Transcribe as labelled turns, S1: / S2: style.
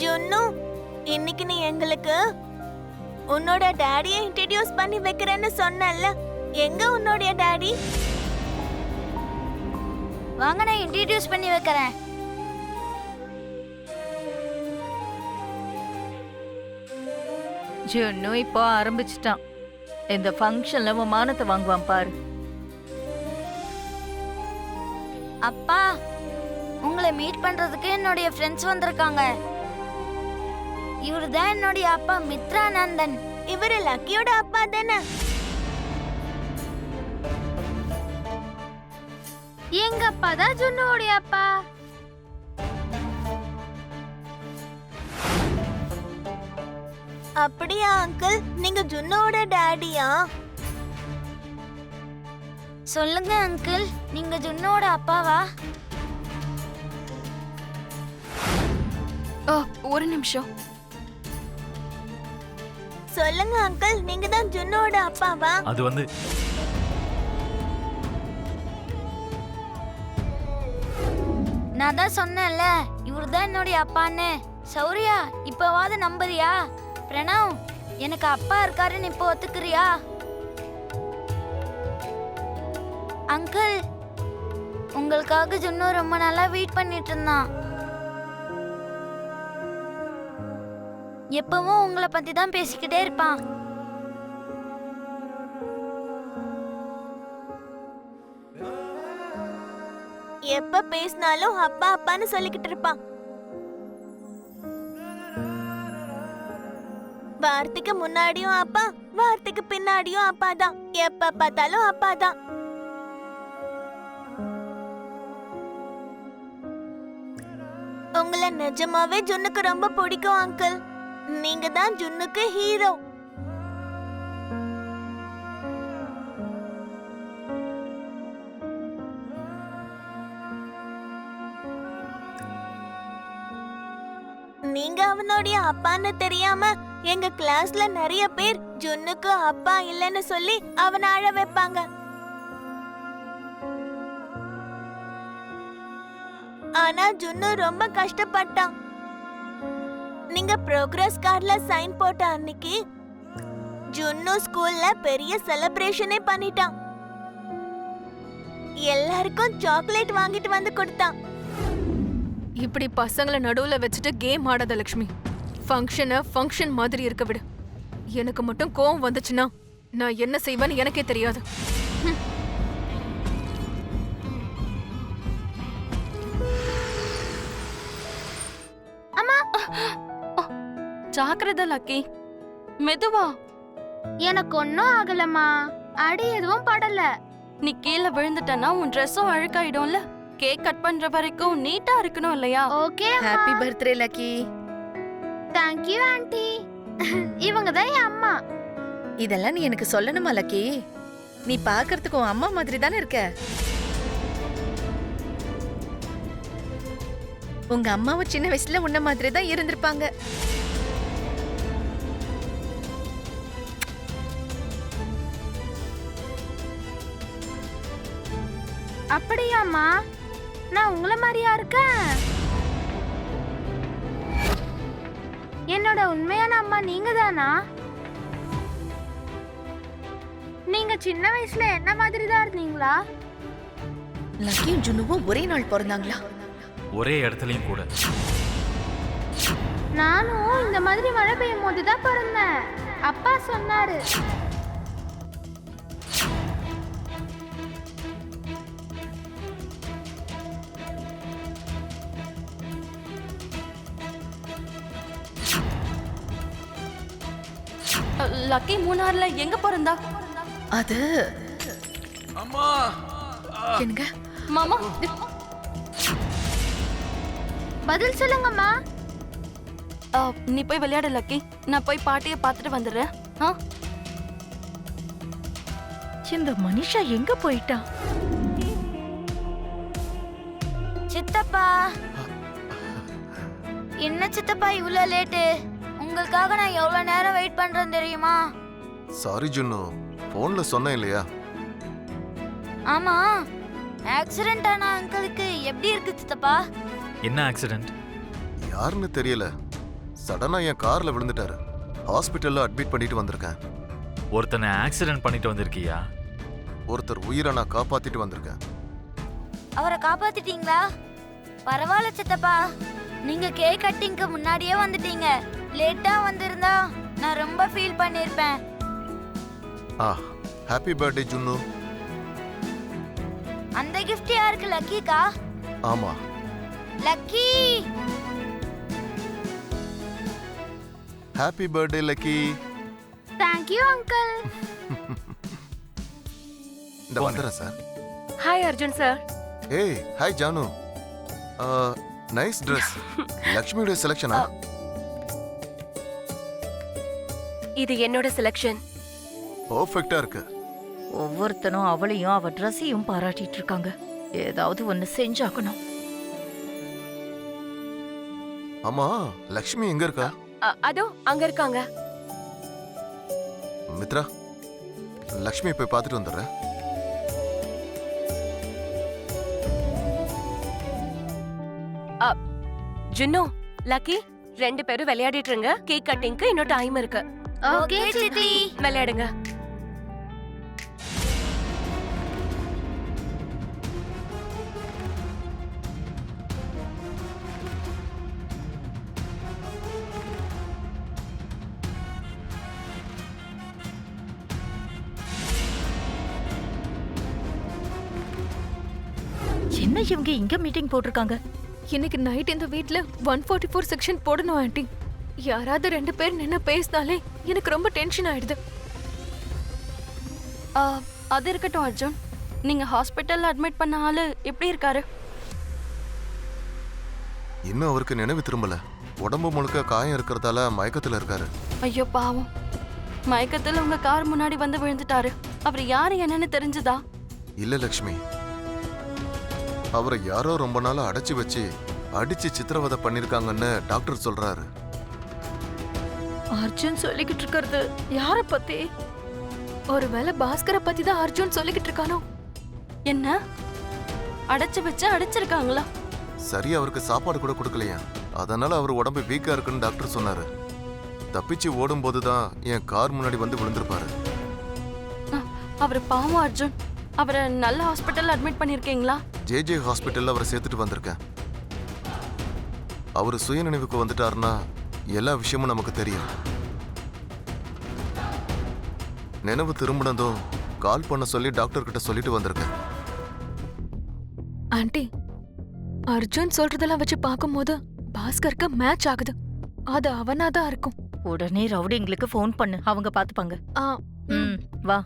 S1: ஜுன்னு, இன்னைக்கு நீ எங்களுக்கு உன்னோட டாடியை இன்ட்ரோடியூஸ் பண்ணி வைக்கிறேன்னு சொன்னல்ல, எங்க உன்னோட டாடி?
S2: வாங்க, நான் இன்ட்ரோடியூஸ் பண்ணி வைக்கிறேன்.
S3: ஜுன்னு இப்போ ஆரம்பிச்சிட்டான். இந்த ஃபங்க்ஷன்ல உன் மானத்தை வாங்குவான் பாரு.
S2: அப்பா, உங்களை மீட் பண்றதுக்கு என்னுடைய ஃப்ரெண்ட்ஸ் வந்திருக்காங்க. இவரு தான் என்னுடைய அப்பா மித்ரானந்தன்.
S1: இவரு லக்கியோட அப்பா தானே?
S2: எங்க அப்பா தான் ஜுன்னுவோடைய அப்பா.
S1: அப்படியா அங்கிள்? நீங்க ஜுன்னோட டாடியா?
S2: சொல்லுங்க அங்கிள், நீங்க ஜுன்னோட அப்பாவா?
S4: ஒரு நிமிஷம்.
S1: சொல்லுங்க அங்கிள், நீங்க தான் ஜுன்னோட அப்பாவா?
S5: அது வந்து
S2: நான் தான் சொன்னேன்ல, இவரு தான் என்னுடைய அப்பான்னு. சௌரியா, இப்பவாவது நம்புறியா? பிரணவ், எனக்கு அப்பா இருக்காருன்னு இப்போ ஒத்துக்கிறியா? அங்கிள், உங்களுக்காக ஜுன்னு ரொம்ப நாளா வெயிட் பண்ணிட்டு இருந்தான். எப்பவும் உங்களை பத்தி தான் பேசிக்கிட்டே இருப்பான்.
S1: எப்ப பேசினாலும் அப்பா அப்பான்னு சொல்லிக்கிட்டு இருப்பான். வார்த்தைக்கு முன்னாடியும் அப்பா, வார்த்தைக்கு பின்னாடியும் அப்பா தான். எப்ப பார்த்தாலும் அப்பா தான். உங்களை நிஜமாவே ஜுன்னுக்கு ரொம்ப பிடிக்கும் அங்கிள். நீங்க தான் ஜுன்னுக்கு ஹீரோ. நீங்க அவனுடைய அப்பான்னு தெரியாம எங்க கிளாஸ்ல நிறைய பேர் ஜுன்னுக்கு அப்பா இல்லைன்னு சொல்லி அவனை அழ வைப்பாங்க. ஆனா ஜுன்னு ரொம்ப கஷ்டப்பட்டான். நீங்க ப்ரோக்ரஸ் கார்டுல சைன் போட்ட அன்னைக்கு ஜுன்னு ஸ்கூல்ல பெரிய செலிப்ரேஷனே பண்ணிட்டான். எல்லாருக்கும் சாக்லேட் வாங்கிட்டு வந்து கொடுத்தான்.
S4: இப்படி பசங்களை நடுவுல வச்சுட்டு கேம் ஆடாத லக்ஷ்மி. ஃபங்க்ஷனை ஃபங்க்ஷன் மாதிரி இருக்க விடு. எனக்கு மட்டும் கோவம் வந்துச்சுன்னா நான் என்ன செய்வேன்னு எனக்கே தெரியாது.
S2: அம்மா,
S6: ஜாக்கிரதை லக்கி, மெதுவா.
S2: எனக்கு ஒன்னும் ஆகலம்மா. அடி எதுவும் படல.
S6: நீ கீழே விழுந்துட்டனா உன் ட்ரெஸ்ஸும் அழுக்காயிடும்ல. கேக் கட் பண்ற வரைக்கும் நீட்டா இருக்கணும் இல்லையா?
S2: Okay.
S3: Happy birthday lucky.
S2: Thank you anti. இவங்க தான் என் அம்மா.
S3: இதெல்லாம் நீ எனக்கு சொல்லணுமா லக்கி? நீ பாக்குறதுக்கு உன் அம்மா மாதிரி தானே இருக்க. உங்க அம்மாவும் சின்ன வயசுல உன்ன மாதிரி தான் இருந்திருப்பாங்க.
S2: அப்படியாம்மா? நான் உங்களை மாதிரியா இருக்கேன்? என்னோட உண்மையான அம்மா நீங்க தானா? நீங்க சின்ன வயசுல என்ன மாதிரி தான் இருந்தீங்களா?
S3: லக்கியும் ஜுன்னுவும் ஒரே நாள் பிறந்தாங்களா?
S5: ஒரே இடத்துலயும் கூட.
S2: நானும் இந்த மாதிரி மழை பெய்யும் போது தான் பிறந்தேன். அப்பா சொன்னாரு.
S6: லக்கி மூணார்ல எங்க பிறந்தா?
S3: அது
S5: அம்மா,
S3: என்னங்க
S6: மாமா,
S2: பதில் சொல்லுங்கம்மா.
S6: நீ போய் விளையாடு லக்கி. நான் போய் பாட்டியை பார்த்துட்டு வந்துடுறேன்.
S3: இந்த மனிஷா எங்க போயிட்டா?
S2: சித்தப்பா, என்ன சித்தப்பா இவ்வளவு லேட்டு? உங்களுக்காக நான் எவ்வளவு நேரம் வெயிட் பண்றேன் தெரியுமா?
S7: சாரி ஜுன்னு, போன்ல சொன்னேன் இல்லையா?
S2: ஆமா, ஆக்சிடென்ட் ஆன அங்கிளுக்கு எப்படி இருக்கு சித்தப்பா?
S5: என்ன ஆக்சிடென்ட்?
S7: யாருன்னு தெரியல. சடனா என் கார்ல விழுந்துட்டாரு. ஹாஸ்பிட்டல்ல அட்மிட் பண்ணிட்டு வந்திருக்கேன்.
S5: ஒருத்தனை ஆக்சிடென்ட் பண்ணிட்டு வந்திருக்கியா?
S7: ஒருத்தர் உயிரை நான் காப்பாத்திட்டு வந்திருக்கேன்.
S2: அவரை காப்பாத்திட்டீங்களா? பரவாயில்ல சித்தப்பா, நீங்க கேக் கட்டிங்க்கு முன்னாடியே வந்துட்டீங்க. லேட்டா வந்திருந்தா நான் ரொம்ப ஃபீல் பண்ணிருப்பேன்.
S7: ஹாப்பி பர்த்டே ஜுன்னு.
S2: அந்த gift யாருக்கு? லக்கிக்கா?
S7: ஆமா.
S2: Lucky,
S7: happy birthday Lucky.
S2: thank you uncle.
S7: இந்த வந்துறேன் சார்.
S6: Hi Arjun sir.
S7: ஏய் ஹாய் ஜானு. Nice dress. லக்ஷ்மியோட செலக்ஷனா?
S6: இது என்னோட செலக்ஷன்.
S7: பர்ஃபெக்ட்டா இருக்கு.
S3: ஒவ்வொருத்தனும் அவளையும் அவ ட்ரெஸ்ஸையும் பாராட்டிட்டு இருக்காங்க. ஏதாவது ஒண்ணு செஞ்சாக்கணும்.
S7: ஆமா லக்ஷ்மி எங்க இருக்கா?
S6: அதோ அங்க இருக்காங்க.
S7: மித்ரா, லக்ஷ்மி போய் பார்த்துட்டு வந்துடுறேன்.
S6: ஜுன்னு, லக்கி, 2 பேரும் விளையாடிட்டு இருங்க. கேக் கட்டிங்க்கு இன்னும் டைம் இருக்கு.
S2: ஓகே சித்தி.
S6: விளையாடுங்க.
S3: என்ன இவங்க இங்க மீட்டிங் போட்டிருக்காங்க?
S4: இன்னைக்கு நைட் இந்த வீட்ல 144 செக்ஷன் போடணும் ஆண்டி. யாராவது 2 பேர் நின்னு பேசினாலே எனக்கு ரொம்ப டென்ஷன் ஆயிடுது.
S6: அது இருக்கட்டும் அர்ஜுன், நீங்க ஹாஸ்பிட்டல்ல அட்மிட் பண்ண ஆளு எப்படி இருக்காரு?
S7: இன்னும் அவருக்கு நினைவு திரும்பல. உடம்பு முழுக்க காயம் இருக்கிறதால மயக்கத்துல இருக்காரு.
S6: ஐயோ பாவம், மயக்கத்துல உங்க கார் முன்னாடி வந்து விழுந்துட்டாரு. அவர் யாரு என்னன்னு தெரிஞ்சுதா?
S7: இல்ல லக்ஷ்மி, அவரை யாரோ ரொம்ப நாளா அடைச்சு வச்சு அடிச்சு சித்திரவதை பண்ணிருக்காங்கன்னு டாக்டர் சொல்றாரு.
S3: அர்ஜுன் சொல்லிக்கிட்டு இருக்கிறது யார பத்தி?
S4: ஒருவேளை பாஸ்கரை பத்தி தான் அர்ஜுன் சொல்லிக்கிட்டு இருக்கானோ?
S6: என்ன அடைச்சு வச்சு அடைச்சிருக்காங்களா?
S7: சரி, அவருக்கு சாப்பாடு கூட கொடுக்கலையா, அதனால அவர் உடம்பு வீக்கா இருக்குன்னு டாக்டர் சொன்னாரு. தப்பிச்சு ஓடும் போதுதான் என் கார் முன்னாடி வந்து விழுந்திருப்பாரு.
S6: அவர் பாவம் அர்ஜுன். அவரை நல்ல ஹாஸ்பிட்டல்ல அட்மிட் பண்ணிருக்கீங்களா?
S7: ஜே ஹாஸ்பிட்டல்ல அவரை சேர்த்துட்டு வந்திருக்கேன். அவரு சுய நினைவுக்கு வந்துட்டாருன்னா எல்லா விஷயமும் நமக்கு தெரியும். நினைவு திரும்பினதும் கால் பண்ண சொல்லி டாக்டர் கிட்ட சொல்லிட்டு வந்திருக்கேன்.
S4: ஆண்டி, அர்ஜுன் சொல்றதெல்லாம் வச்சு பார்க்கும்போது பாஸ்கருக்கு மேட்ச் ஆகுது. அது அவனாதான் இருக்கும்.
S3: உடனே ரவுடிங்களுக்கு ஃபோன் பண்ணு, அவங்க பாத்துப்பாங்க.
S4: ஆ,
S3: ம், வா.